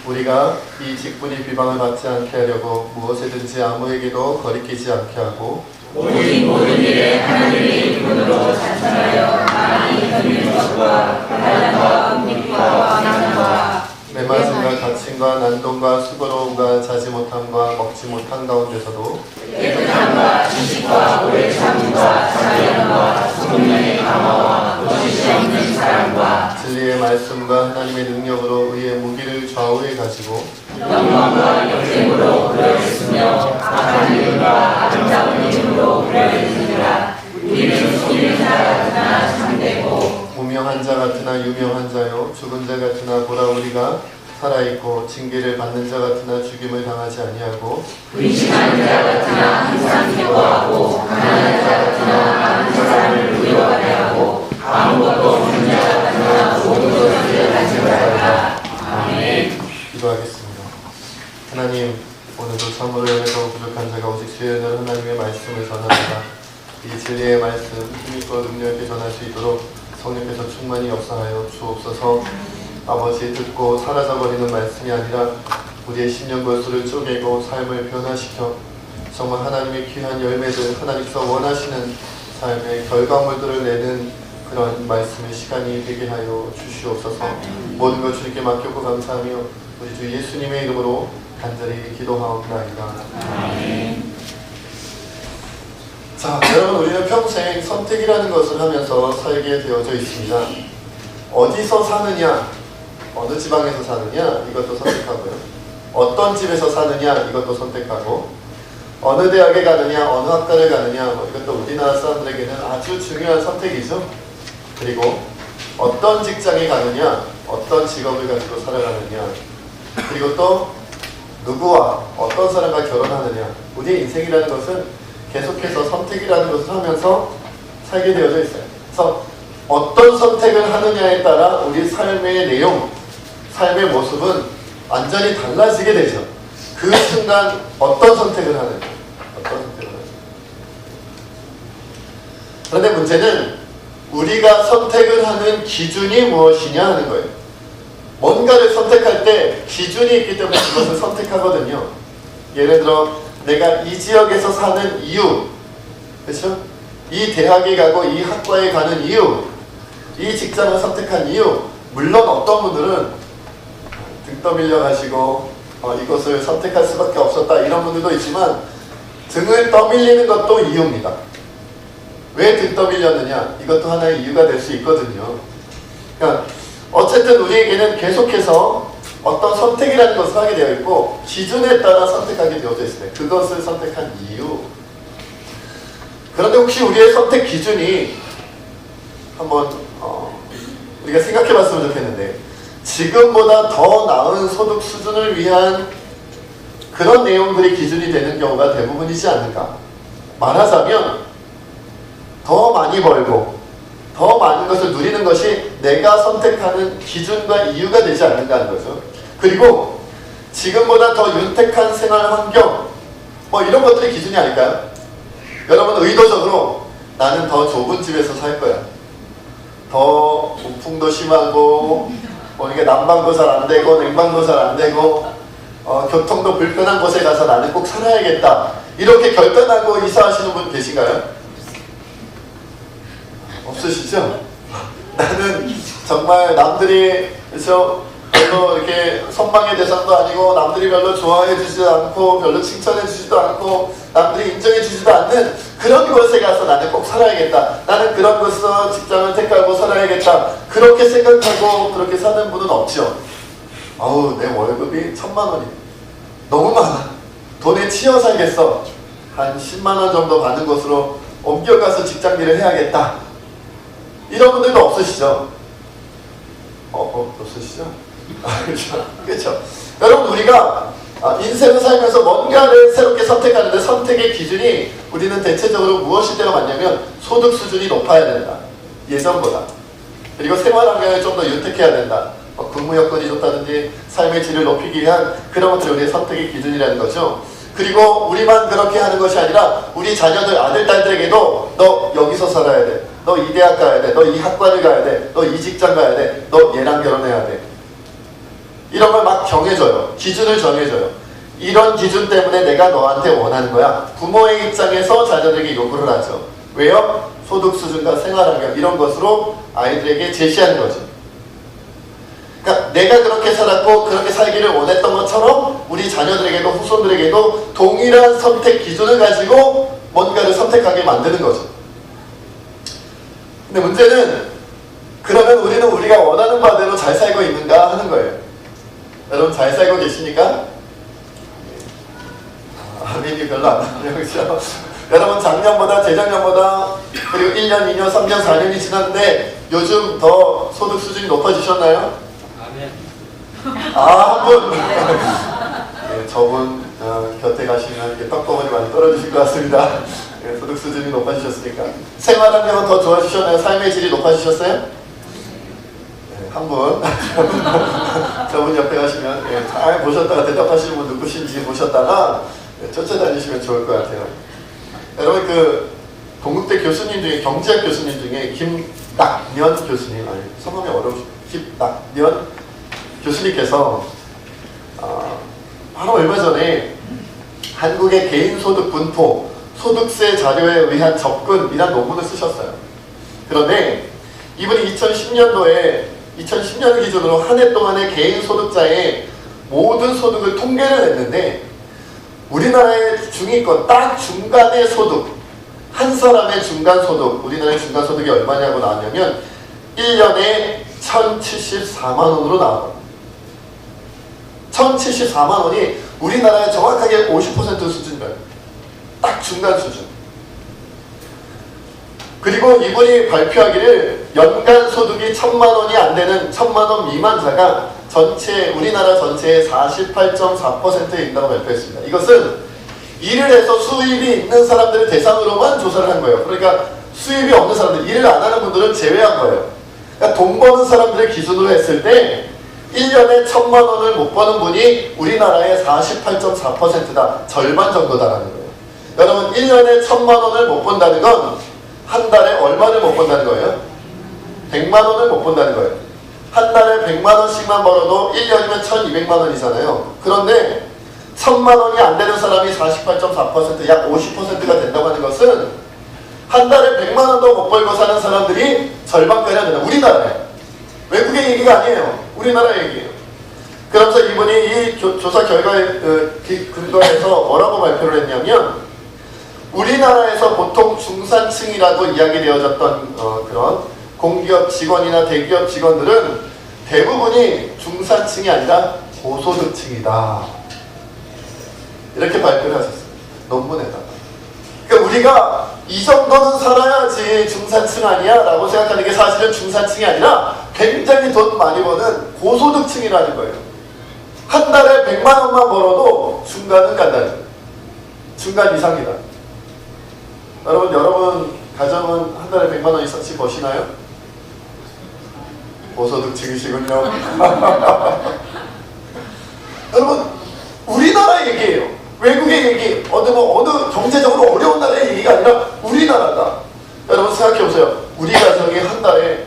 우리가 이 직분이 비방을 받지 않게 하려고 무엇이든지 아무에게도 거리끼지 않게 하고 오직 모든 일에 하나님의 이름으로 찬송하여 많이 드리는 것과 환난과 궁핍과 난과 매맞음과 다침과 난동과 수고로움과 자지 못함과 먹지 못한 가운데서도 깨끗함과 지식과 오래 참음과 사랑과 소명의 강화와 거짓이 없는 사랑과 진리의 말씀과 하나님의 능력으로 의의 무기를 좌우에 가지고 영광과 역sem으로 그러했으며 악한 이름과 아름다운 이름으로 그러했으니라. 우리는 속이는 자 같으나 참되고 무명한 자 같으나 유명한 자요 죽은 자 같으나 보라 우리가 살아있고 징계를 받는 자 같으나 죽임을 당하지 아니하고 불신하는 자 같으나 항상 기뻐하고 가난한 자 같으나 많은 사람을 부유하게 하고 아무것도 없는 자 같으나 모든 것을 가져가라. 아멘. 기도하겠습니다. 하나님, 오늘도 참으로 연해서 부족한 자가 오직 주의 은혜로 하나님의 말씀을 전합니다. 이 진리의 말씀 힘있고 능력 있게 전할 수 있도록 성령께서 충만히 역사하여 주옵소서. 아버지, 듣고 사라져버리는 말씀이 아니라 우리의 심령 골수를 쪼개고 삶을 변화시켜 정말 하나님의 귀한 열매들, 하나님께서 원하시는 삶의 결과물들을 내는 그런 말씀의 시간이 되게 하여 주시옵소서. 모든 걸 주님께 맡겼고 감사하며 우리 주 예수님의 이름으로 간절히 기도하옵나이다. 아멘. 자, 여러분, 우리는 평생 선택이라는 것을 하면서 살게 되어져 있습니다. 어디서 사느냐, 어느 지방에서 사느냐, 이것도 선택하고요. 어떤 집에서 사느냐, 이것도 선택하고, 어느 대학에 가느냐, 어느 학과를 가느냐, 이것도 우리나라 사람들에게는 아주 중요한 선택이죠. 그리고 어떤 직장에 가느냐, 어떤 직업을 가지고 살아가느냐, 그리고 또 누구와 어떤 사람과 결혼하느냐. 우리의 인생이라는 것은 계속해서 선택이라는 것을 하면서 살게 되어져 있어요. 그래서 어떤 선택을 하느냐에 따라 우리 삶의 내용, 삶의 모습은 완전히 달라지게 되죠. 그 순간 어떤 선택을 하느냐, 어떤 선택을 하느냐. 그런데 문제는 우리가 선택을 하는 기준이 무엇이냐 하는 거예요. 뭔가를 선택할 때 기준이 있기 때문에 그것을 선택하거든요. 예를 들어 내가 이 지역에서 사는 이유, 그렇죠? 이 대학에 가고 이 학과에 가는 이유, 이 직장을 선택한 이유. 물론 어떤 분들은 등 떠밀려 가시고 이것을 선택할 수밖에 없었다 이런 분들도 있지만 등을 떠밀리는 것도 이유입니다. 왜 등 떠밀렸느냐? 이것도 하나의 이유가 될 수 있거든요. 그러니까 어쨌든 우리에게는 계속해서 어떤 선택이라는 것을 하게 되어 있고 기준에 따라 선택하게 되어져 있습니다. 그것을 선택한 이유. 그런데 혹시 우리의 선택 기준이 한번 우리가 생각해 봤으면 좋겠는데 지금보다 더 나은 소득 수준을 위한 그런 내용들이 기준이 되는 경우가 대부분이지 않는가. 말하자면 더 많이 벌고 더 많은 것을 누리는 것이 내가 선택하는 기준과 이유가 되지 않는가 하는 거죠. 그리고 지금보다 더 윤택한 생활 환경 이런 것들이 기준이 아닐까요? 여러분 의도적으로 나는 더 좁은 집에서 살 거야. 더 우풍도 심하고 이게 난방도 잘 안 되고 냉방도 잘 안 되고 교통도 불편한 곳에 가서 나는 꼭 살아야겠다. 이렇게 결단하고 이사하시는 분 계신가요? 없으시죠? 나는 정말 남들이 그래서 별로 이렇게 선망의 대상도 아니고 남들이 별로 좋아해 주지도 않고 별로 칭찬해 주지도 않고 남들이 인정해 주지도 않는 그런 곳에 가서 나는 꼭 살아야겠다. 나는 그런 곳에서 직장을 택하고 살아야겠다. 그렇게 생각하고 그렇게 사는 분은 없죠. 아우, 내 월급이 1000만 원이 너무 많아. 돈에 치여 살겠어. 한 10만 원 정도 받는 곳으로 옮겨가서 직장 일을 해야겠다. 이런 분들도 없으시죠? 없으시죠? 그렇죠. 그렇죠. 여러분, 우리가 인생을 살면서 뭔가를 새롭게 선택하는데 선택의 기준이 우리는 대체적으로 무엇일 때가 많냐면 소득 수준이 높아야 된다. 예전보다. 그리고 생활 환경을 좀 더 윤택해야 된다. 근무 여건이 좋다든지 삶의 질을 높이기 위한 그런 것들이 우리의 선택의 기준이라는 거죠. 그리고 우리만 그렇게 하는 것이 아니라 우리 자녀들, 아들, 딸들에게도 너 여기서 살아야 돼. 너 이 대학 가야 돼. 너 이 학과를 가야 돼. 너 이 직장 가야 돼. 너 얘랑 결혼해야 돼. 이런 걸 막 정해줘요. 기준을 정해줘요. 이런 기준 때문에 내가 너한테 원하는 거야. 부모의 입장에서 자녀들에게 요구를 하죠. 왜요? 소득 수준과 생활환경 이런 것으로 아이들에게 제시하는 거죠. 그러니까 내가 그렇게 살았고 그렇게 살기를 원했던 것처럼 우리 자녀들에게도 후손들에게도 동일한 선택 기준을 가지고 뭔가를 선택하게 만드는 거죠. 근데 문제는 그러면 우리는 우리가 원하는 바대로 잘 살고 있는가 하는 거예요. 여러분 잘 살고 계십니까? 아멘이 별로 안 나와요. 그렇죠? 여러분 작년보다 재작년보다 그리고 1년, 2년, 3년, 4년이 지났는데 요즘 더 소득 수준이 높아지셨나요? 한 분! 네, 저분 곁에 가시면 이렇게 떡덩어리 많이 떨어지실 것 같습니다. 네, 소득 수준이 높아지셨으니까. 생활환경은 더 좋아지셨나요? 삶의 질이 높아지셨어요? 네, 한 분. 저분 옆에 가시면 네, 잘 보셨다가 대답하시는 분 누구신지 보셨다가 네, 쫓아다니시면 좋을 것 같아요. 여러분 동국대 교수님 중에 경제학 교수님 중에 김낙년 교수님 성함이 어려우시죠. 김낙년 교수님께서 바로 얼마 전에 한국의 개인소득 분포, 소득세 자료에 의한 접근이라는 논문을 쓰셨어요. 그런데 이분이 2010년을 기준으로 한 해 동안의 개인소득자의 모든 소득을 통계를 냈는데 우리나라의 중위권 딱 중간의 소득, 한 사람의 중간소득, 우리나라의 중간소득이 얼마냐고 나왔냐면 1년에 1,074만 원으로 나와요. 1,074만 원이 우리나라의 정확하게 50% 수준이에요. 딱 중간 수준. 그리고 이분이 발표하기를 연간 소득이 1,000만 원이 안 되는 1,000만 원 미만자가 우리나라 전체의 48.4%에 있다고 발표했습니다. 이것은 일을 해서 수입이 있는 사람들을 대상으로만 조사를 한 거예요. 그러니까 수입이 없는 사람들, 일을 안 하는 분들은 제외한 거예요. 그러니까 돈 버는 사람들을 기준으로 했을 때 1년에 1,000만 원을 못 버는 분이 우리나라의 48.4%다. 절반 정도다라는 거예요. 여러분 1년에 1,000만 원을 못 번다는 건 한 달에 얼마를 못 번다는 거예요? 100만 원을 못 번다는 거예요. 한 달에 100만 원씩만 벌어도 1년이면 1,200만 원이잖아요. 그런데 1,000만 원이 안 되는 사람이 48.4%, 약 50%가 된다고 하는 것은 한 달에 100만 원도 못 벌고 사는 사람들이 절반가량 된다. 우리나라에. 외국의 얘기가 아니에요. 우리나라 얘기예요. 그러면서 이분이 이 조사 결과에 근거해서 뭐라고 발표를 했냐면 우리나라에서 보통 중산층이라고 이야기되어졌던 그런 공기업 직원이나 대기업 직원들은 대부분이 중산층이 아니라 고소득층이다. 이렇게 발표를 하셨어요. 논문에다가. 그러니까 우리가 이 정도는 살아야지 중산층 아니야? 라고 생각하는 게 사실은 중산층이 아니라 굉장히 돈 많이 버는 고소득층이라는 거예요. 한 달에 100만 원만 벌어도 중간은 간다는 거예요. 중간 이상이다. 여러분 가정은 한 달에 100만 원 이상씩 버시나요? 고소득층이시군요. 여러분 우리나라 얘기예요. 외국의 얘기, 어느 경제적으로 어려운 나라의 얘기가 아니라 우리나라다. 여러분 생각해보세요. 우리 가정이 한 달에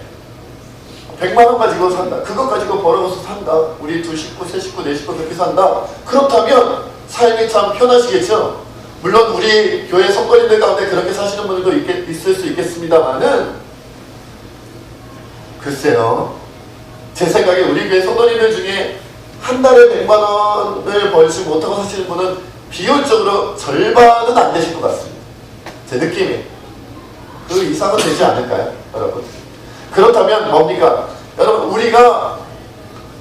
100만 원 가지고 산다. 그것 가지고 벌어서 산다. 우리 2식구, 3식구, 4식구 그렇게 산다. 그렇다면 삶이 참 편하시겠죠? 물론 우리 교회 성도님들 가운데 그렇게 사시는 분들도 있을 수 있겠습니다만은 글쎄요. 제 생각에 우리 교회 성도님들 중에 한 달에 100만 원을 벌지 못하고 사시는 분은 비율적으로 절반은 안 되실 것 같습니다. 제 느낌이. 그 이상은 되지 않을까요? 여러분. 그렇다면 뭡니까? 여러분 우리가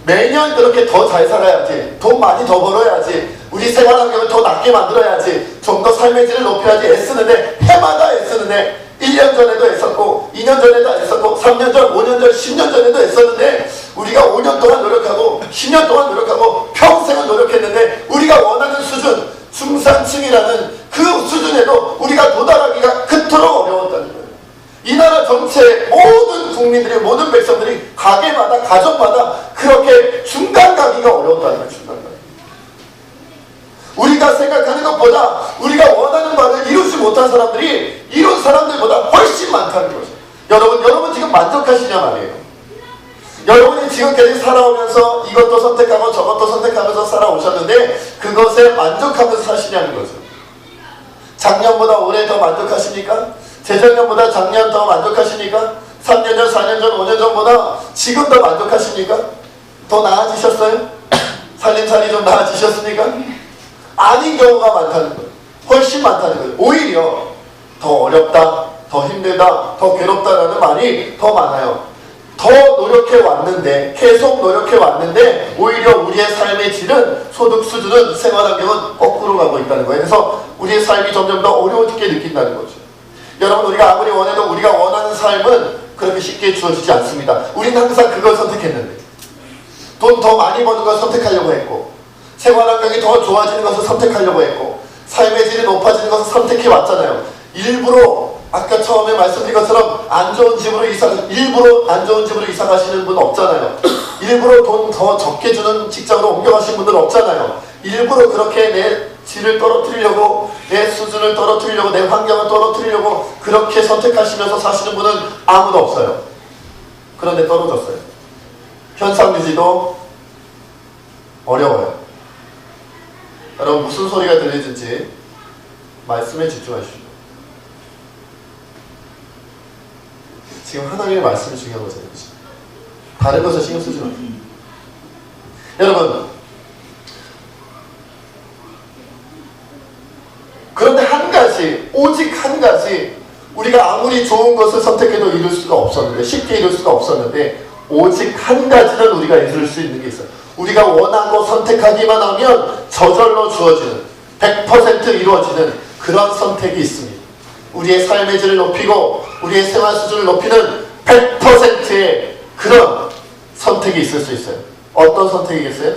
매년 그렇게 더 잘 살아야지, 돈 많이 더 벌어야지, 우리 생활 환경을 더 낫게 만들어야지, 좀 더 삶의 질을 높여야지 애쓰는데 해마다 애쓰는데 1년 전에도 애썼고 2년 전에도 애썼고 3년 전, 5년 전, 10년 전에도 애썼는데 우리가 5년 동안 노력하고 10년 동안 노력하고 평생을 노력했는데 우리가 원하는 수준, 중산층이라는 그 수준에도 우리가 도달하기가 그토록 어려웠다는 거예요. 이 나라 전체 모든 국민들이, 모든 백성들이 가게마다, 가정마다 그렇게 중간 가기가 어려웠다는 거예요. 중간 가기. 우리가 생각하는 것보다 우리가 원하는 바를 이루지 못한 사람들이 이룬 사람들보다 훨씬 많다는 거죠. 여러분 지금 만족하시냐 말이에요. 여러분이 지금까지 살아오면서 이것도 선택하고 저것도 선택하면서 살아오셨는데 그것에 만족하면서 사시냐는 거죠. 작년보다 올해 더 만족하십니까? 재작년보다 작년 더 만족하십니까? 3년 전, 4년 전, 5년 전보다 지금 더 만족하십니까? 더 나아지셨어요? 살림살이 좀 나아지셨습니까? 아닌 경우가 많다는 거예요. 훨씬 많다는 거예요. 오히려 더 어렵다, 더 힘들다, 더 괴롭다라는 말이 더 많아요. 더 노력해 왔는데, 계속 노력해 왔는데 오히려 우리의 삶의 질은, 소득 수준은, 생활 환경은 거꾸로 가고 있다는 거예요. 그래서 우리의 삶이 점점 더 어려워지게 느낀다는 거죠. 여러분, 우리가 아무리 원해도 우리가 원하는 삶은 그렇게 쉽게 주어지지 않습니다. 우리는 항상 그걸 선택했는데, 돈 더 많이 버는 걸 선택하려고 했고, 생활 환경이 더 좋아지는 것을 선택하려고 했고, 삶의 질이 높아지는 것을 선택해 왔잖아요. 일부러 아까 처음에 말씀드린 것처럼 일부러 안 좋은 집으로 이사 가시는 분 없잖아요. 일부러 돈 더 적게 주는 직장으로 옮겨가신 분들 없잖아요. 일부러 그렇게 내 질을 떨어뜨리려고, 내 수준을 떨어뜨리려고, 내 환경을 떨어뜨리려고 그렇게 선택하시면서 사시는 분은 아무도 없어요. 그런데 떨어졌어요. 현상 유지도 어려워요. 여러분, 무슨 소리가 들리는지 말씀에 집중하십시오. 지금 하나님의 말씀이 중요한 거잖아요. 그렇죠? 다른 것을 신경 쓰지 마세요. 여러분, 그런데 한 가지, 오직 한 가지, 우리가 아무리 좋은 것을 선택해도 이룰 수가 없었는데, 쉽게 이룰 수가 없었는데, 오직 한 가지는 우리가 이룰 수 있는 게 있어요. 우리가 원하고 선택하기만 하면 저절로 주어지는, 100% 이루어지는 그런 선택이 있습니다. 우리의 삶의 질을 높이고 우리의 생활 수준을 높이는 100%의 그런 선택이 있을 수 있어요. 어떤 선택이겠어요?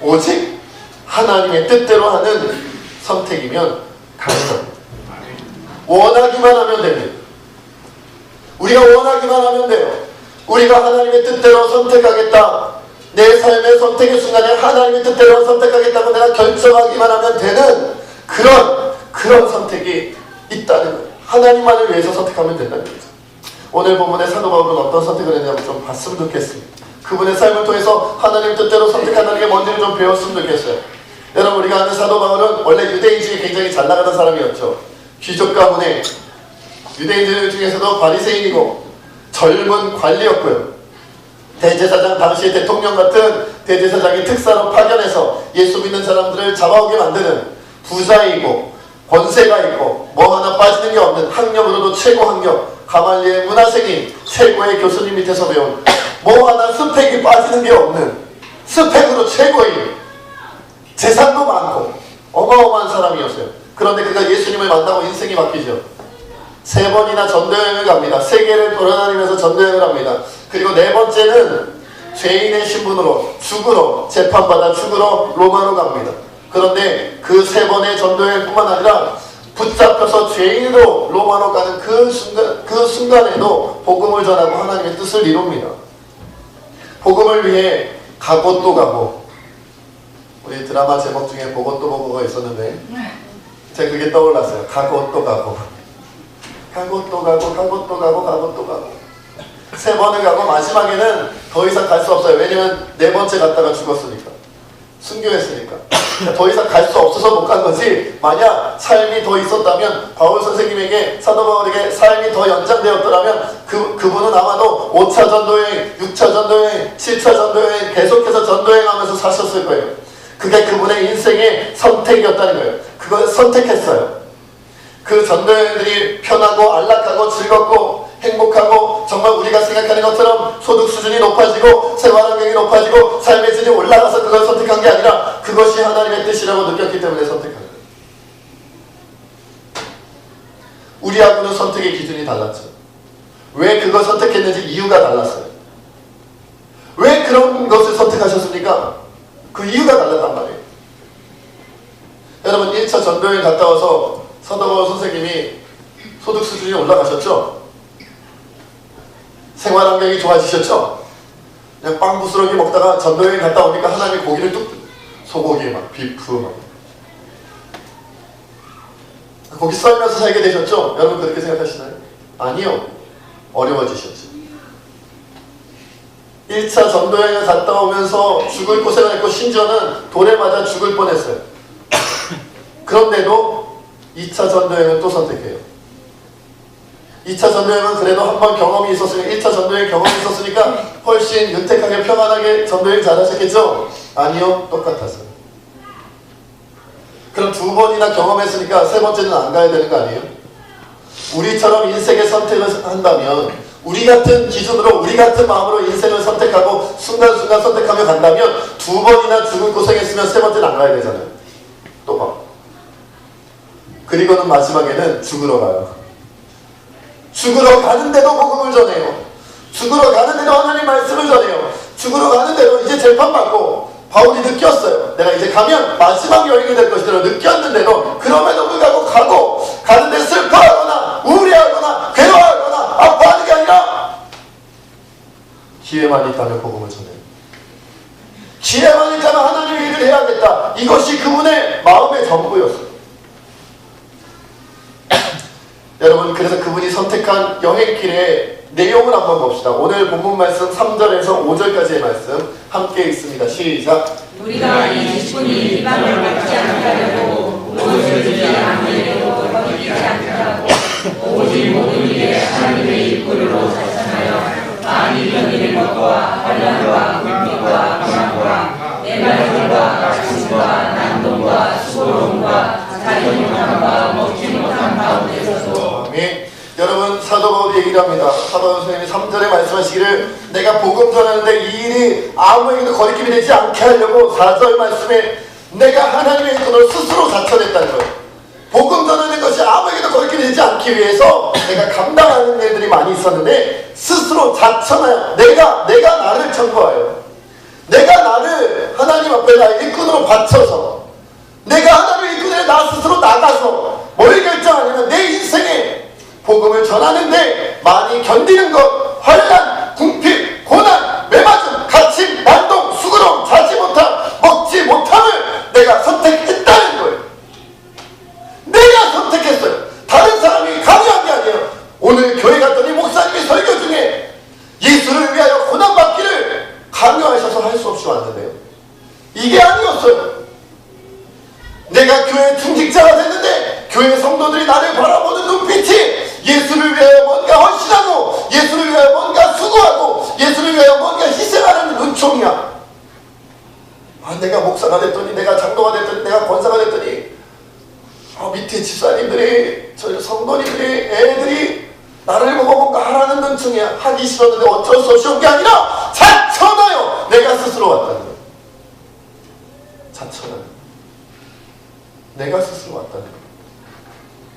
오직 하나님의 뜻대로 하는 선택이면 가능합니다. 원하기만 하면 됩니다. 우리가 원하기만 하면 돼요. 우리가 하나님의 뜻대로 선택하겠다, 내 삶의 선택의 순간에 하나님의 뜻대로 선택하겠다고 내가 결정하기만 하면 되는 그런 선택이 있다는 거예요. 하나님만을 위해서 선택하면 된다는 거죠. 오늘 본문의 사도 바울은 어떤 선택을 했냐고 좀 봤으면 좋겠습니다. 그분의 삶을 통해서 하나님 뜻대로 선택한다는 게 뭔지를 좀 배웠으면 좋겠어요. 여러분, 우리가 아는 사도 바울은 원래 유대인 중에 굉장히 잘 나가던 사람이었죠. 귀족 가문의 유대인들 중에서도 바리새인이고 젊은 관리였고요. 대제사장, 당시의 대통령 같은 대제사장이 특사로 파견해서 예수 믿는 사람들을 잡아오게 만드는 부자이고 권세가 있고 뭐 하나 빠지는 게 없는, 학력으로도 최고 학력, 가말리엘 문화생이 최고의 교수님 밑에서 배운, 뭐 하나 스펙이 빠지는 게 없는, 스펙으로 최고인, 재산도 많고 어마어마한 사람이었어요. 그런데 그가 예수님을 만나고 인생이 바뀌죠. 3번이나 전도여행을 갑니다. 세계를 돌아다니면서 전도여행을 합니다. 그리고 4번째는 죄인의 신분으로 죽으러, 재판받아 죽으러 로마로 갑니다. 그런데 그 3번의 전도여행뿐만 아니라 붙잡혀서 죄인으로 로마로 가는 그 순간에도 복음을 전하고 하나님의 뜻을 이룹니다. 복음을 위해 가고 또 가고, 우리 드라마 제목 중에 보고 또 보고가 있었는데 제가 그게 떠올랐어요. 가고 또 가고, 가고 또 가고, 가고 또 가고, 가고 또 가고, 3번을 가고 마지막에는 더 이상 갈 수 없어요. 왜냐면 4번째 갔다가 죽었으니까, 순교했으니까. 더 이상 갈 수 없어서 못 간 거지, 만약 삶이 더 있었다면, 바울 선생님에게, 사도 바울에게 삶이 더 연장되었더라면 그분은 아마도 5차 전도여행, 6차 전도여행, 7차 전도여행 계속해서 전도여행하면서 사셨을 거예요. 그게 그분의 인생의 선택이었다는 거예요. 그걸 선택했어요. 그 전도여행들이 편하고 안락하고 즐겁고 행복하고 정말 우리가 생각하는 것처럼 소득 수준이 높아지고 생활 환경이 높아지고 삶의 질이 올라가서 그걸 선택한 게 아니라 그것이 하나님의 뜻이라고 느꼈기 때문에 선택한 거예요. 우리하고는 선택의 기준이 달랐죠. 왜 그걸 선택했는지 이유가 달랐어요. 왜 그런 것을 선택하셨습니까? 그 이유가 달랐단 말이에요. 여러분, 1차 전도여행 갔다 와서 사도 바울 선생님이 소득 수준이 올라가셨죠? 생활 환경이 좋아지셨죠? 그냥 빵 부스러기 먹다가 전도여행 갔다 오니까 하나님이 고기를 뚝, 소고기 막, 비프 막. 고기 썰면서 살게 되셨죠? 여러분 그렇게 생각하시나요? 아니요. 어려워지셨죠. 1차 전도여행을 갔다 오면서 죽을 고생을 했고 심지어는 돌에 맞아 죽을 뻔했어요. 그런데도 2차 전도여행을 또 선택해요. 2차 전도여행은 그래도 한 번 경험이 있었으니까 1차 전도여행 경험이 있었으니까 훨씬 윤택하게 평안하게 전도여행 잘하셨겠죠? 아니요. 똑같았어요. 그럼 2번이나 경험했으니까 3번째는 안 가야 되는 거 아니에요? 우리처럼 인생의 선택을 한다면 우리 같은 기준으로 우리 같은 마음으로 인생을 선택하고 순간순간 선택하며 간다면 2번이나 죽을 고생했으면 3번째는 안 가야 되잖아요. 또 봐. 그리고는 마지막에는 죽으러 가요. 죽으러 가는데도 복음을 전해요. 죽으러 가는데도 하나님 말씀을 전해요. 죽으러 가는데도 이제 재판받고 바울이 느꼈어요. 내가 이제 가면 마지막 여행이 될 것이라고 느꼈는데도 그럼에도 불구하고 가고 가는데 슬퍼하거나 우울해하거나 괴로워하거나 아파하는 게 아니라 기회만 있다면 복음을 전해요. 기회만 있다면 하나님의 일을 해야겠다. 이것이 그분의 마음의 전부였어요. 여러분, 그래서 그분이 선택한 여행길의 내용을 한번 봅시다. 오늘 본문 말씀 3절에서 5절까지의 말씀 함께 읽습니다. 시작. 우리가 이 직분이 일반을 받지 않으려고 옷을 주지 않으려고 벗기지 않으려고 오직 모든 일에 하나님의 일꾼으로 자천하여 많이 견디는 것과 환난과 굴비와 고난과 내말들과 가슴과 난동과 수고로움과 자기 못함과 먹지 못함 가운데서도 여러분, 사도 바울이 얘기를 합니다. 사도 바울 선생님이 3절에 말씀하시기를 내가 복음 전하는데 이 일이 아무에게도 거리낌이 되지 않게 하려고 4절 말씀에 내가 하나님의 일꾼으로 스스로 자천했다는 거예요. 복음 전하는 것이 아무에게도 거리낌이 되지 않기 위해서 내가 감당하는 일들이 많이 있었는데 스스로 자천하여 내가 나를 청구하여 내가 나를 하나님 앞에 나의 일꾼으로 바쳐서 내가 하나님의 일꾼에 나 스스로 나가서 뭘 결정하냐면 내 인생에 복음을 전하는데 많이 견디는 것, 환난, 궁핍, 고난, 매맞음, 갇힘, 난동, 수고로움, 자지 못함, 먹지 못함을 내가 선택했다는 거예요. 내가 선택했어요. 다른 사람이 강요한 게 아니에요. 오늘 교회 갔더니 목사님이 설교 중에 예수를 위하여 고난받기를 강요하셔서 할 수 없이 왔는데요. 이게 아니었어요. 내가 교회 중직자가 됐는데 교회 성도들이 나를 바라보는 눈빛이 예수를 위하여 뭔가 헌신하고 예수를 위하여 뭔가 수고하고 예수를 위하여 뭔가 희생하는 눈총이야. 내가 목사가 됐더니 내가 장로가 됐더니 내가 권사가 됐더니 밑에 집사님들이 저 성도님들이 애들이 나를 보고 뭔가 하라는 눈총이야. 하기 싫었는데 어쩔 수 없이 온 게 아니라 자천하여 내가 스스로 왔다는 거야. 자천하여 내가 스스로 왔다는 거야.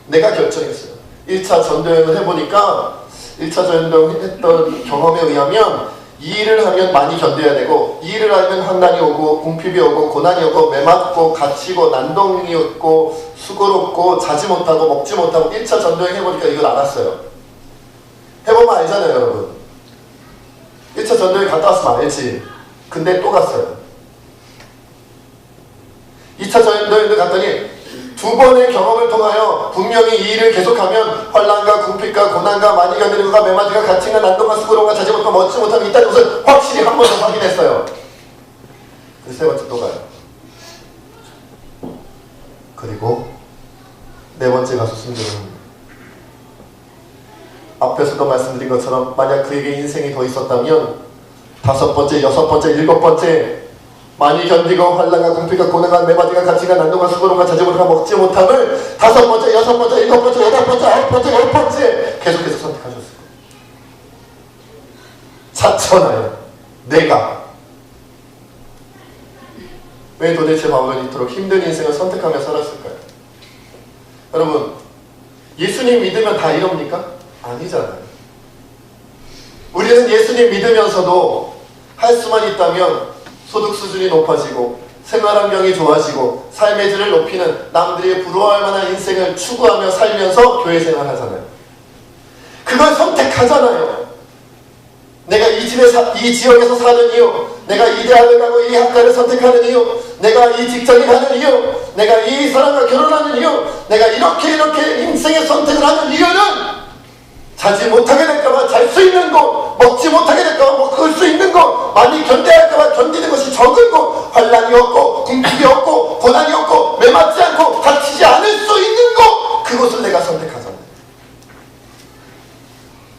내가 결정했어요. 1차 전도여행을 해보니까 1차 전도여행 했던 경험에 의하면 이 일을 하면 많이 견뎌야 되고 이 일을 하면 환난이 오고 궁핍이 오고 고난이 오고 매맞고 갇히고 난동이 없고 수고롭고 자지 못하고 먹지 못하고 1차 전도여행 해보니까 이걸 알았어요. 해보면 알잖아요, 여러분. 1차 전도여행 갔다 왔으면 알지. 근데 또 갔어요. 2차 전도여행을 갔더니 2번의 경험을 통하여 분명히 이 일을 계속하면 환난과 궁핍과 고난과 많이 견디는 것과 매맞이가 갇힘과 난동과 수고로움과 자지 못하고 먹지 못함이 있다는 것을 확실히 한 번 더 확인했어요. 그래서 3번째 또 가요. 그리고 4번째 가서 순교를 합니다. 앞에서도 말씀드린 것처럼 만약 그에게 인생이 더 있었다면 5번째, 6번째, 7번째 많이 견디고 환난과 궁핍과 고난과 매맞이가 갇힘과 난동과 수고로움과 자지 못하고 먹지 못함을 5번째, 6번째, 7번째, 8번째, 9번째, 10번째 계속해서 선택하셨어요. 자천하여 내가 왜 도대체 바울은 이토록 힘든 인생을 선택하며 살았을까요? 여러분, 예수님 믿으면 다 이럽니까? 아니잖아요. 우리는 예수님 믿으면서도 할 수만 있다면 소득 수준이 높아지고 생활 환경이 좋아지고 삶의 질을 높이는 남들이 부러워할 만한 인생을 추구하며 살면서 교회 생활을 하잖아요. 그걸 선택하잖아요. 내가 이 지역에서 사는 이유, 내가 이 대학을 가고 이 학과를 선택하는 이유, 내가 이 직장에 가는 이유, 내가 이 사람과 결혼하는 이유, 내가 이렇게 인생의 선택을 하는 이유는 자지 못하게 될까봐 잘 수 있는 것, 먹지 못하게 될까봐 먹을 수 있는 것, 많이 견뎌야 할까봐 견디는 것이 적은 것, 환난이 없고 궁핍이 없고 고난이 없고 매맞지 않고 다치지 않을 수 있는 것, 그것을 내가 선택하잖아요.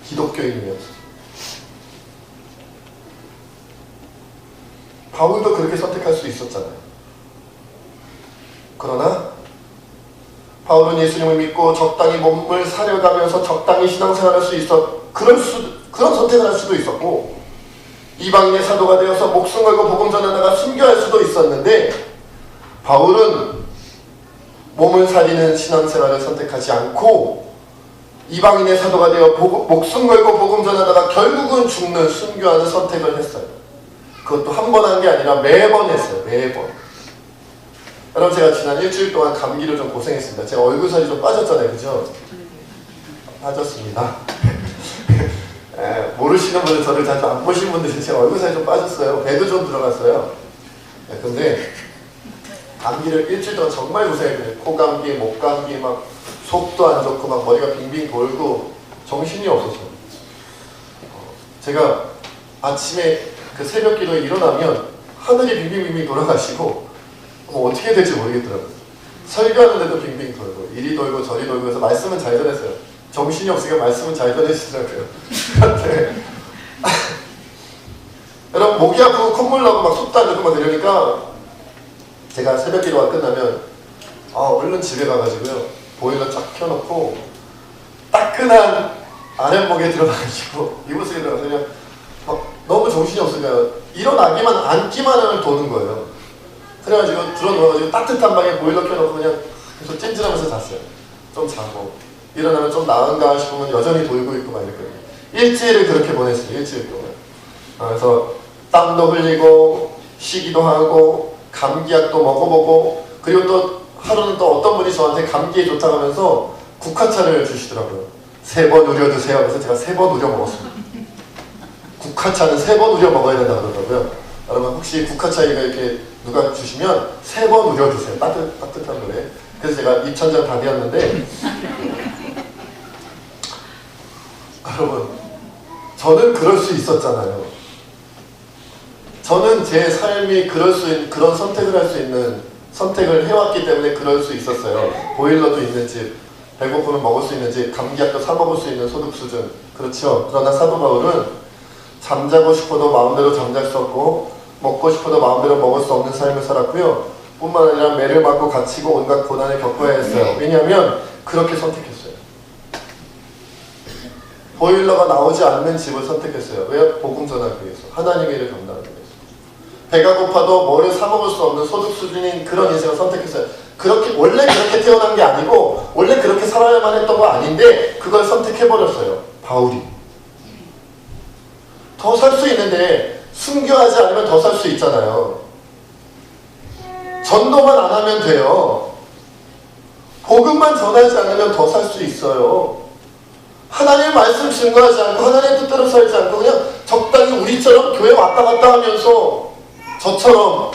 기독교인이면서 바울도 그렇게 선택할 수 있었잖아요. 그러나 바울은 예수님을 믿고 적당히 몸을 사려가면서 적당히 신앙생활할 수 있어 그런 선택을 할 수도 있었고, 이방인의 사도가 되어서 목숨 걸고 복음 전하다가 순교할 수도 있었는데, 바울은 몸을 살리는 신앙생활을 선택하지 않고 이방인의 사도가 되어 목숨 걸고 복음 전하다가 결국은 죽는 순교하는 선택을 했어요. 그것도 한 번 한 게 아니라 매번 했어요. 매번. 여러분, 제가 지난 일주일 동안 감기로 좀 고생했습니다. 제가 얼굴살이 좀 빠졌잖아요. 그죠? 빠졌습니다. 모르시는 분들, 저를 자주 안 보신 분들은 제가 얼굴살이 좀 빠졌어요. 배도 좀 들어갔어요. 근데 감기를 일주일 동안 정말 고생했거든요. 코감기, 목감기, 막 속도 안 좋고 막 머리가 빙빙 돌고 정신이 없어서. 제가 아침에 그 새벽 기도에 일어나면 하늘이 빙빙빙빙 돌아가시고 어떻게 될지 모르겠더라고요. 설교하는데도 빙빙 돌고 이리 돌고 저리 돌고 해서 말씀은 잘 전했어요. 정신이 없으니까 말씀은 잘 전해주시더라고요. 여러분, 목이 아프고 콧물 나고 막 속도 안 좋고 막 이러니까 제가 새벽 기도가 끝나면 얼른 집에 가가지고요, 보일러 쫙 켜놓고 따끈한 아랫목에 들어가가지고 이불속에 들어가서 그냥 막 너무 정신이 없으니까 일어나기만 앉기만 하면 도는 거예요. 그래가지고 들어 누워가지고 따뜻한 방에 보일러 켜놓고 그냥 계속 찜질하면서 잤어요. 좀 자고 일어나면 좀 나은가 싶으면 여전히 돌고 있고 막 이랬거든요. 일주일을 그렇게 보냈어요. 일주일 동안. 그래서 땀도 흘리고 쉬기도 하고 감기약도 먹어보고, 그리고 또 하루는 또 어떤 분이 저한테 감기에 좋다고 하면서 국화차를 주시더라고요. 3번 우려 드세요. 그래서 제가 3번 우려 먹었습니다. 국화차는 3번 우려 먹어야 된다고 그러더라고요. 여러분, 혹시 국화차 이렇게 누가 주시면 3번 우려 드세요. 따뜻한 물에. 그래서 제가 입천장 다 되었는데 여러분, 저는 그럴 수 있었잖아요. 저는 제 삶이 그런 선택을 할 수 있는, 선택을 해왔기 때문에 그럴 수 있었어요. 보일러도 있는 집, 배고프면 먹을 수 있는 집, 감기약도 사 먹을 수 있는 소득 수준. 그렇죠. 그러나 사도 바울은 잠자고 싶어도 마음대로 잠잘 수 없고 먹고 싶어도 마음대로 먹을 수 없는 삶을 살았고요. 뿐만 아니라 매를 맞고 갇히고 온갖 고난을 겪어야 했어요. 왜냐하면 그렇게 선택했어요. 보일러가 나오지 않는 집을 선택했어요. 왜? 복음 전하기 위해서. 하나님의 일을 감당하기 위해서. 배가 고파도 뭐를 사 먹을 수 없는 소득 수준인 그런 인생을 선택했어요. 원래 그렇게 태어난 게 아니고 원래 그렇게 살아야만 했던 거 아닌데 그걸 선택해버렸어요. 바울이. 더 살 수 있는데 순교하지 않으면 더 살 수 있잖아요. 전도만 안 하면 돼요. 복음만 전하지 않으면 더 살 수 있어요. 하나님의 말씀 증거하지 않고 하나님의 뜻대로 살지 않고 그냥 적당히 우리처럼 교회 왔다 갔다 하면서 저처럼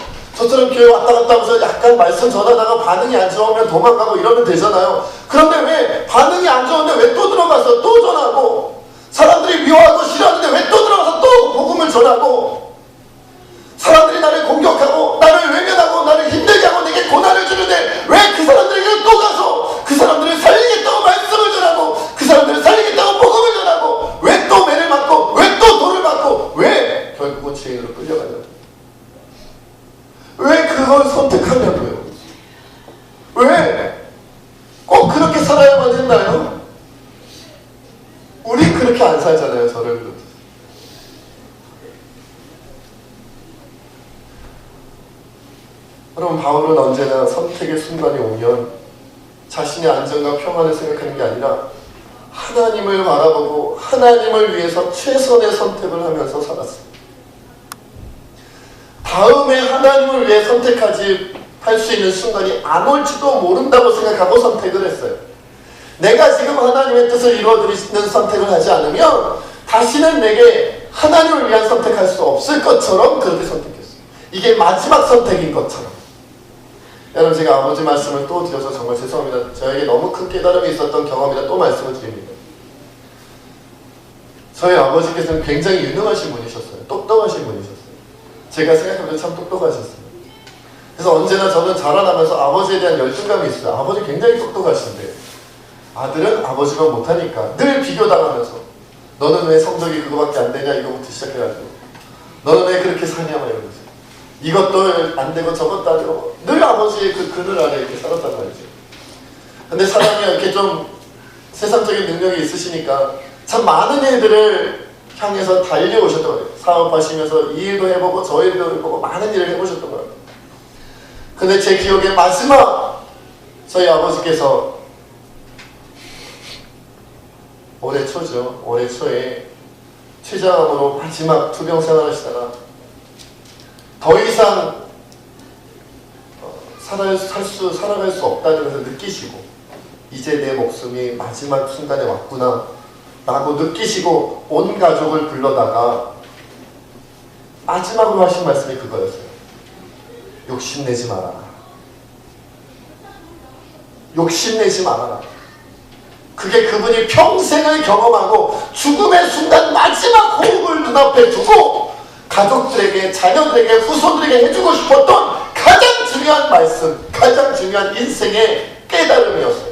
교회 왔다 갔다 하면서 약간 말씀 전하다가 반응이 안 좋으면 도망가고 이러면 되잖아요. 그런데 왜 반응이 안 좋은데 왜 또 들어가서 또 전하고, 사람들이 미워하고 싫어하는데 왜 또 들어가서 또 복음을 전하고, 사람들이 나를 공격하고 나를 외면하고 나를 힘들게 하고 내게 고난을 주는데 왜 그 사람들에게 또 가서 그 사람들을 살리겠다고 말씀을 전하고 그 사람들을 살리겠다고 복음을 전하고 왜 또 매를 맞고 왜 또 돌을 맞고 왜 결국은 죄인으로 끌려가냐고. 왜 그걸 선택하냐고요. 왜 꼭 그렇게 살아야만 했나요? 우리 그렇게 안 살잖아요. 저를 그렇듯. 여러분, 바울은 언제나 선택의 순간이 오면 자신의 안정과 평안을 생각하는 게 아니라 하나님을 바라보고 하나님을 위해서 최선의 선택을 하면서 살았습니다. 다음에 하나님을 위해 선택하지 할 수 있는 순간이 안 올지도 모른다고 생각하고 선택을 했어요. 내가 지금 하나님의 뜻을 이루어드리는 선택을 하지 않으면 다시는 내게 하나님을 위한 선택할 수 없을 것처럼 그렇게 선택했어요. 이게 마지막 선택인 것처럼. 여러분, 제가 아버지 말씀을 또 드려서 정말 죄송합니다. 저에게 너무 큰 깨달음이 있었던 경험이라 또 말씀을 드립니다. 저희 아버지께서는 굉장히 유능하신 분이셨어요. 똑똑하신 분이셨어요. 제가 생각해도 참 똑똑하셨어요. 그래서 언제나 저는 자라나면서 아버지에 대한 열등감이 있어요. 아버지 굉장히 똑똑하신데 아들은 아버지가 못하니까 늘 비교당하면서 너는 왜 성적이 그거밖에 안 되냐 이거부터 시작해가지고 너는 왜 그렇게 사냐 막 이러면서 이것도 안 되고 저것도 안 되고 늘 아버지의 그 그늘 아래 이렇게 살았단 말이죠. 근데 사람이 이렇게 좀 세상적인 능력이 있으시니까 참 많은 일들을 향해서 달려오셨던 거예요. 사업하시면서 이 일도 해보고 저 일도 해보고 많은 일을 해보셨던 거예요. 근데 제 기억에 마지막 저희 아버지께서 올해 초죠. 올해 초에 췌장암으로 마지막 투병 생활하시다가 더 이상 살아갈 수 없다는 것을 느끼시고 이제 내 목숨이 마지막 순간에 왔구나 라고 느끼시고 온 가족을 불러다가 마지막으로 하신 말씀이 그거였어요. 욕심내지 말아라. 욕심내지 말아라. 그게 그분이 평생을 경험하고 죽음의 순간 마지막 호흡을 눈앞에 두고 가족들에게, 자녀들에게, 후손들에게 해주고 싶었던 가장 중요한 말씀, 가장 중요한 인생의 깨달음이었어요.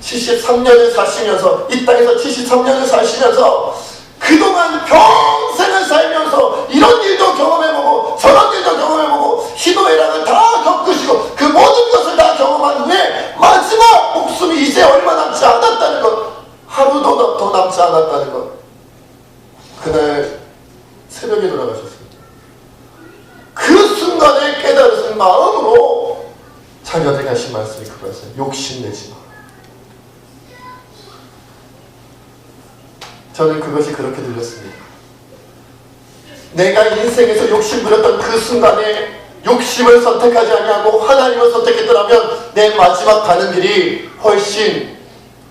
73년을 사시면서, 이 땅에서 73년을 사시면서 그동안 평생을 살면서 이런 일도 경험해보고 저런 일도 경험해보고 희노애락을 다 겪으시고 그 모든 것을 다 경험한 후에 마지막 목숨이 이제 얼마 남지 않았다는 것, 하루도 더 남지 않았다는 것, 그날 새벽에 돌아가셨습니다. 그 순간에 깨달으신 마음으로 자녀들에게 하신 말씀이 그거였어요. 욕심내지 마. 저는 그것이 그렇게 들렸습니다. 내가 인생에서 욕심 부렸던 그 순간에 욕심을 선택하지 아니하고 하나님을 선택했더라면 내 마지막 가는 길이 훨씬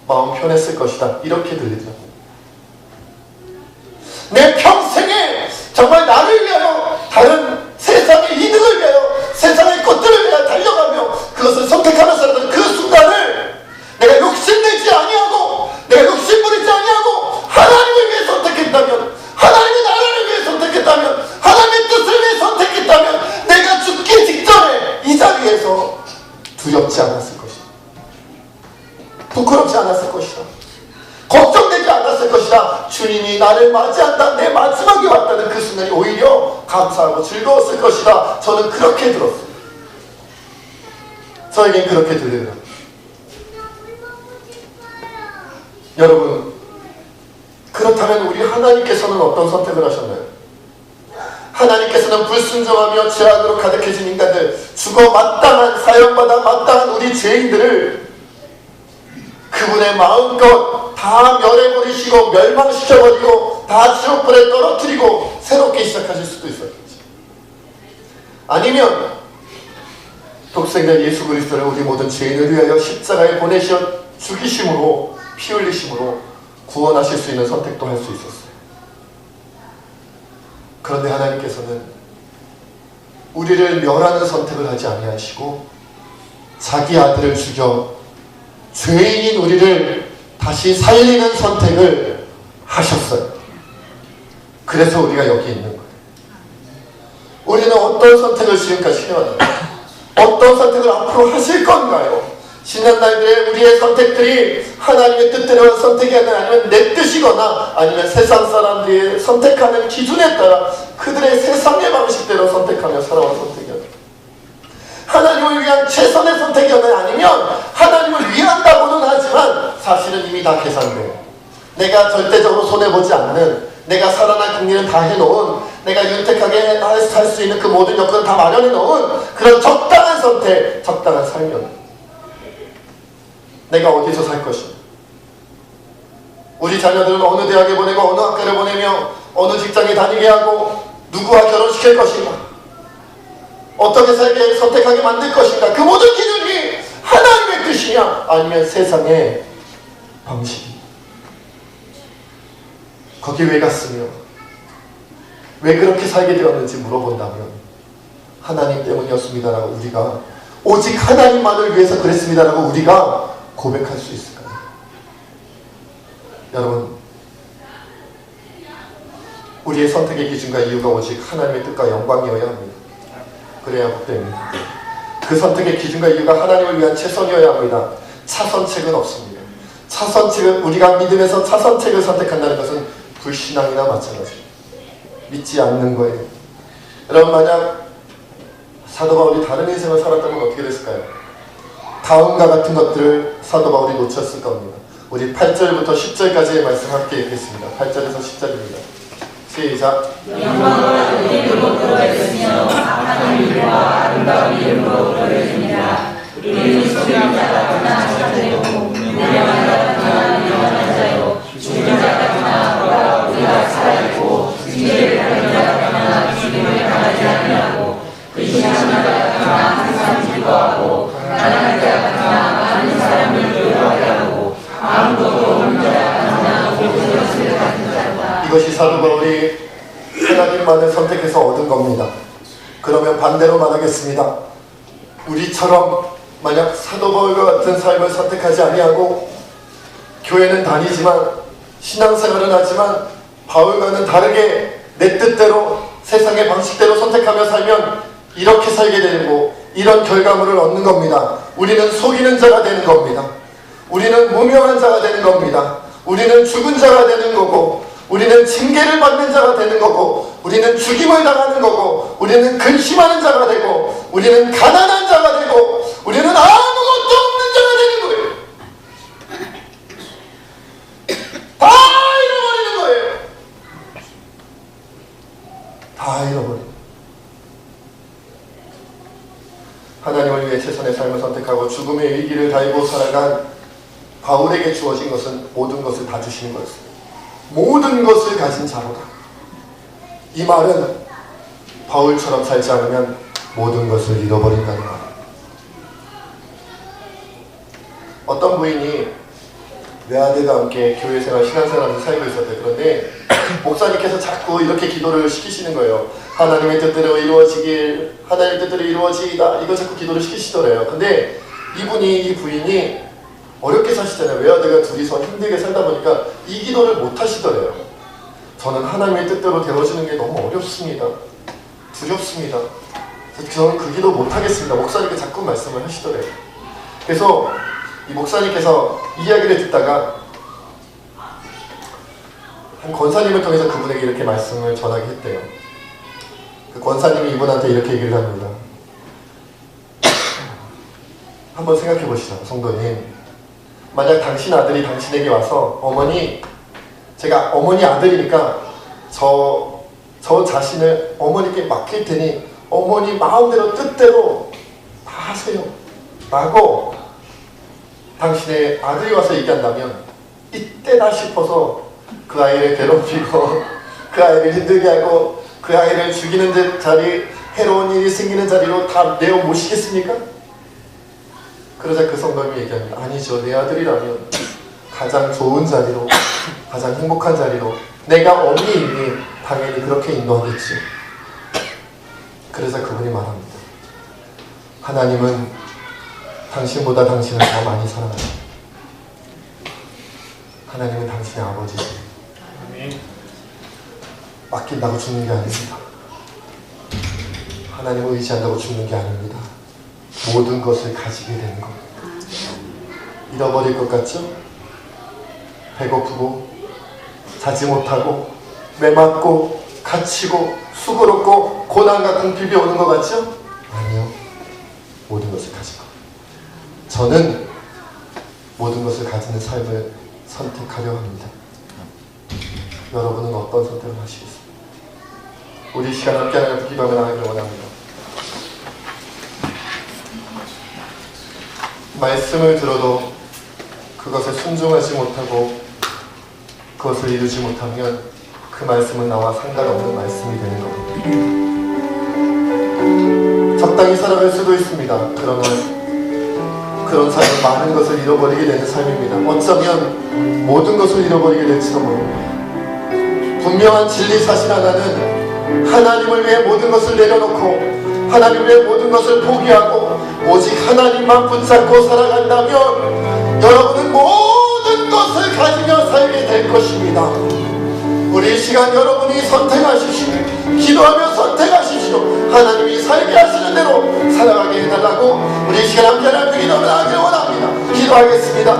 마음 편했을 것이다. 이렇게 들리더라고요. 내 평생에 정말 나를 위하여 다른 세상의 이득을 위하여 세상의 것들을 위하여 달려가며 그것을 선택하며 살았던 그 순간을 내가 욕심내지 아니하고 내가 욕심부리지 아니하고 하나님을 위해 선택했다면, 하나님의 나라를 위해 선택했다면, 하나님의 뜻을 위해 선택했다면 내가 죽기 직전에 이 자리에서 두렵지 않았을 것이다. 부끄럽지 않았을 것이다. 걱정되지 않았을 것이다. 주님이 나를 맞이한다. 내 마지막이 왔다는 그 순간이 오히려 감사하고 즐거웠을 것이다. 저는 그렇게 들었어요. 저에겐 그렇게 들리더라고요. 여러분, 그렇다면 우리 하나님께서는 어떤 선택을 하셨나요? 하나님께서는 불순종하며 죄악으로 가득해진 인간들, 죽어 마땅한, 사형받아 마땅한 우리 죄인들을 그분의 마음껏 다 멸해버리시고 멸망시켜버리고 다 지옥불에 떨어뜨리고 새롭게 시작하실 수도 있었겠죠. 아니면 독생자 예수 그리스도를 우리 모든 죄인을 위하여 십자가에 보내시어 죽이심으로, 피 흘리심으로 구원하실 수 있는 선택도 할 수 있었어요. 그런데 하나님께서는 우리를 멸하는 선택을 하지 아니하시고 자기 아들을 죽여 죄인인 우리를 다시 살리는 선택을 하셨어요. 그래서 우리가 여기 있는 거예요. 우리는 어떤 선택을 지금까지 해왔나요? 어떤 선택을 앞으로 하실 건가요? 지난 날들의 우리의 선택들이 하나님의 뜻대로 한 선택이 아니면 내 뜻이거나 아니면 세상 사람들이 선택하는 기준에 따라 그들의 세상의 방식대로 선택하며 살아온 선택이었나요? 하나님을 위한 최선의 선택이었나요? 아니면 하나님을 위한다고는 하지만 사실은 이미 다 계산돼요. 내가 절대적으로 손해보지 않는, 내가 살아날 국리는 다 해놓은, 내가 윤택하게 할 수 있는 그 모든 여건을 다 마련해놓은 그런 적당한 선택, 적당한 삶이었나요? 내가 어디서 살 것인가? 우리 자녀들은 어느 대학에 보내고 어느 학교를 보내며 어느 직장에 다니게 하고 누구와 결혼시킬 것인가? 어떻게 살게 선택하게 만들 것인가? 그 모든 기준이 하나님의 뜻이냐 아니면 세상의 방식이? 거기 왜 갔으며 왜 그렇게 살게 되었는지 물어본다면 하나님 때문이었습니다라고 우리가, 오직 하나님만을 위해서 그랬습니다라고 우리가 고백할 수 있을까요? 여러분, 우리의 선택의 기준과 이유가 오직 하나님의 뜻과 영광이어야 합니다. 그래야 복됩니다. 그 선택의 기준과 이유가 하나님을 위한 최선이어야 합니다. 차선책은 없습니다. 차선책은, 우리가 믿음에서 차선책을 선택한다는 것은 불신앙이나 마찬가지입니다. 믿지 않는 거예요. 여러분, 만약 사도 바울이 다른 인생을 살았다면 어떻게 됐을까요? 다음과 같은 것들을 사도 바울이 놓쳤을 겁니다. 우리 8절부터 10절까지의 말씀 함께 읽겠습니다. 8절에서 10절입니다. 시작. 영광을 우리 이름으로 부르짖으며 악한 일과 아름다운 이름으로 부르짖습니다. 우리는 소리한 자 같으나 자들이고 유명한 자 같으나 유명한 자요 죽은 자 같으나 너와 우리가 살아있고 진리를 가진 자 같으나 죽임을 당하지 아니하고 의심하는 자 같으나 항상 기도하고 가난한 자 같으나 많은 사람을 위로하게 하고 아무것도 없는 자 같으나 모든 것을 가진 자다. 이것이 사도 바울이 하나님만을 선택해서 얻은 겁니다. 그러면 반대로 말하겠습니다. 우리처럼 만약 사도 바울과 같은 삶을 선택하지 아니하고 교회는 다니지만 신앙생활은 하지만 바울과는 다르게 내 뜻대로 세상의 방식대로 선택하며 살면 이렇게 살게 되고 이런 결과물을 얻는 겁니다. 우리는 속이는 자가 되는 겁니다. 우리는 무명한 자가 되는 겁니다. 우리는 죽은 자가 되는 거고, 우리는 징계를 받는 자가 되는 거고, 우리는 죽임을 당하는 거고, 우리는 근심하는 자가 되고, 우리는 가난한 자가 되고, 우리는 아무것도 없는 자가 되는 거예요. 다 잃어버리는 거예요. 다 잃어버리는. 하나님을 위해 최선의 삶을 선택하고 죽음의 위기를 달고 살아간 바울에게 주어진 것은 모든 것을 다 주시는 거였습니다. 모든 것을 가진 자로다. 이 말은 바울처럼 살지 않으면 모든 것을 잃어버린다는 말. 어떤 부인이 외아들과 함께 교회생활, 신앙생활하면서 살고 있었대요. 그런데 목사님께서 자꾸 이렇게 기도를 시키시는 거예요. 하나님의 뜻대로 이루어지길, 하나님의 뜻대로 이루어지이다. 이거 자꾸 기도를 시키시더래요. 근데 이 부인이 어렵게 사시잖아요. 외아들과 둘이서 힘들게 살다 보니까 이 기도를 못 하시더래요. 저는 하나님의 뜻대로 되어지는 게 너무 어렵습니다. 두렵습니다. 저는 그 기도 못 하겠습니다. 목사님께 자꾸 말씀을 하시더래요. 그래서 이 목사님께서 이야기를 듣다가 한 권사님을 통해서 그분에게 이렇게 말씀을 전하게 했대요. 그 권사님이 이분한테 이렇게 얘기를 합니다. 한번 생각해 보시죠, 성도님. 만약 당신 아들이 당신에게 와서 어머니, 제가 어머니 아들이니까 저 자신을 어머니께 맡길 테니 어머니 마음대로 뜻대로 다 하세요 라고 당신의 아들이 와서 얘기한다면 이때다 싶어서 그 아이를 괴롭히고 그 아이를 힘들게 하고 그 아이를 죽이는 자리, 해로운 일이 생기는 자리로 다 내어 모시겠습니까? 그러자 그 성도님이 얘기합니다. 아니죠. 내 아들이라면 가장 좋은 자리로, 가장 행복한 자리로 내가 어미이니 당연히 그렇게 인도하겠지. 그래서 그분이 말합니다. 하나님은 당신보다 당신을 더 많이 사랑합니다. 하나님은 당신의 아버지지. 맡긴다고 죽는 게 아닙니다. 하나님을 의지한다고 죽는 게 아닙니다. 모든 것을 가지게 되는 겁니다. 잃어버릴 것 같죠? 배고프고 자지 못하고 매맞고 갇히고 수고롭고 고난과 궁핍이 오는 것 같죠? 아니요. 모든 것을 가지고 저는 모든 것을 가지는 삶을 선택하려 합니다. 여러분은 어떤 선택을 하시겠습니까? 우리 시간 함께 하나님 기도하며 나가기를 원합니다. 말씀을 들어도 그것에 순종하지 못하고 그것을 이루지 못하면 그 말씀은 나와 상관없는 말씀이 되는 겁니다. 적당히 살아갈 수도 있습니다. 그러나 그런 삶은 많은 것을 잃어버리게 되는 삶입니다. 어쩌면 모든 것을 잃어버리게 될지도 모릅니다. 분명한 진리 사실 하나는 하나님을 위해 모든 것을 내려놓고 하나님을 위해 모든 것을 포기하고 오직 하나님만 붙잡고 살아간다면 여러분은 모든 것을 가지며 살게 될 것입니다. 우리 이 시간 여러분이 선택하십시오. 기도하며 선택하십시오. 하나님이 살게 하시는 대로 살아가게 해달라고 우리 이 시간 함께 하나님께 기도를 하기를 원합니다. 기도하겠습니다.